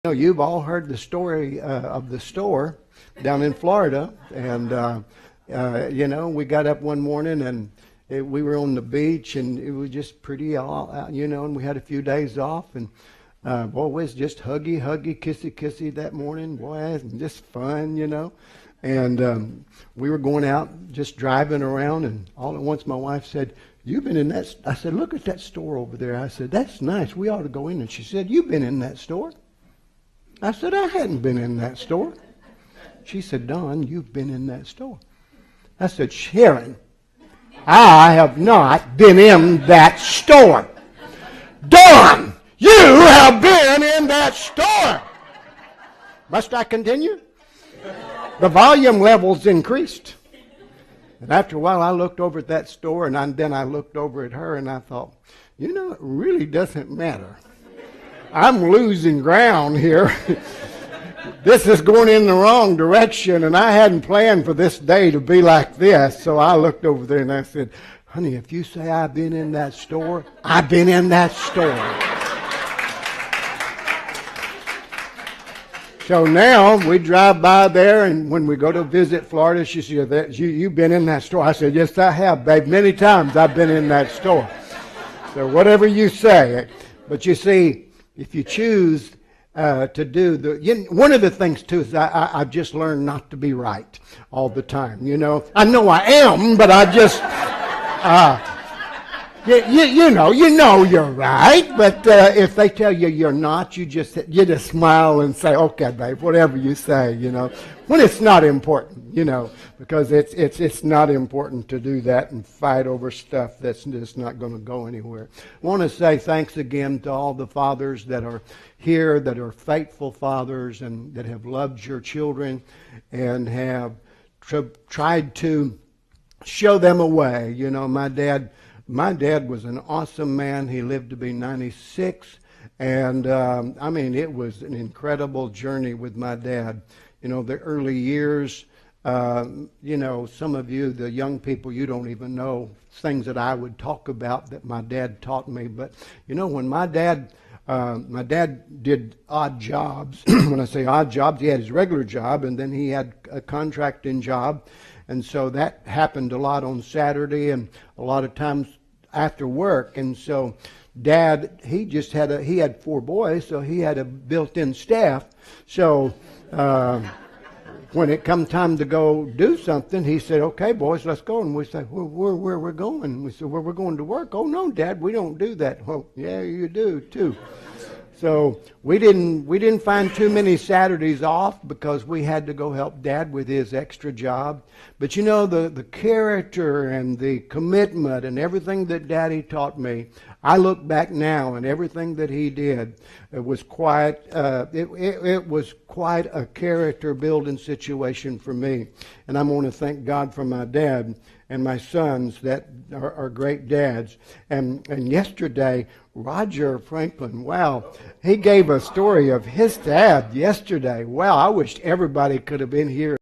know, you've all heard the story of the store down in Florida, and we got up one morning and we were on the beach, and it was just pretty, and we had a few days off, and boy, it was just huggy, kissy, kissy that morning, boy, it was just fun. And we were going out, just driving around, and all at once my wife said, "You've been in that?" I said, "Look at that store over there." I said, "That's nice. We ought to go in." And she said, "You've been in that store?" I said, "I hadn't been in that store." She said, "Don, you've been in that store." I said, "Sharon, I have not been in that store." "Don, you have been in that store." Must I continue? The volume levels increased. And after a while, I looked over at that store, and then I looked over at her, and I thought, it really doesn't matter. I'm losing ground here. This is going in the wrong direction, and I hadn't planned for this day to be like this. So I looked over there and I said, "Honey, if you say I've been in that store, I've been in that store." So now we drive by there, and when we go to visit Florida, she said, "You've been in that store?" I said, "Yes, I have, babe. Many times I've been in that store." So whatever you say. But you see, if you choose to do one of the things too is I've just learned not to be right all the time. I know I am, but I just you know you're right. But if they tell you you're not, you just smile and say, "Okay, babe, whatever you say." When it's not important. Because it's not important to do that and fight over stuff that's just not going to go anywhere. I want to say thanks again to all the fathers that are here, that are faithful fathers and that have loved your children and have tried to show them a way. My dad was an awesome man. He lived to be 96. And, it was an incredible journey with my dad. The early years, some of you, the young people, you don't even know things that I would talk about that my dad taught me. But, when my dad did odd jobs. When I say odd jobs, he had his regular job, and then he had a contracting job. And so that happened a lot on Saturday and a lot of times after work. And so Dad, he had 4 boys, so he had a built-in staff. So when it come time to go do something, he said, "Okay, boys, let's go." And we said, where we're going? And we said, "Well, we're going to work." "Oh, no, Dad, we don't do that." "Well, yeah, you do, too." So we didn't find too many Saturdays off because we had to go help Dad with his extra job. But the character and the commitment and everything that Daddy taught me, I look back now and everything that he did, it was quite a character building situation for me. And I'm going to thank God for my dad and my sons that are great dads. And yesterday, Roger Franklin, wow, he gave a story of his dad yesterday. Wow, I wish everybody could have been here.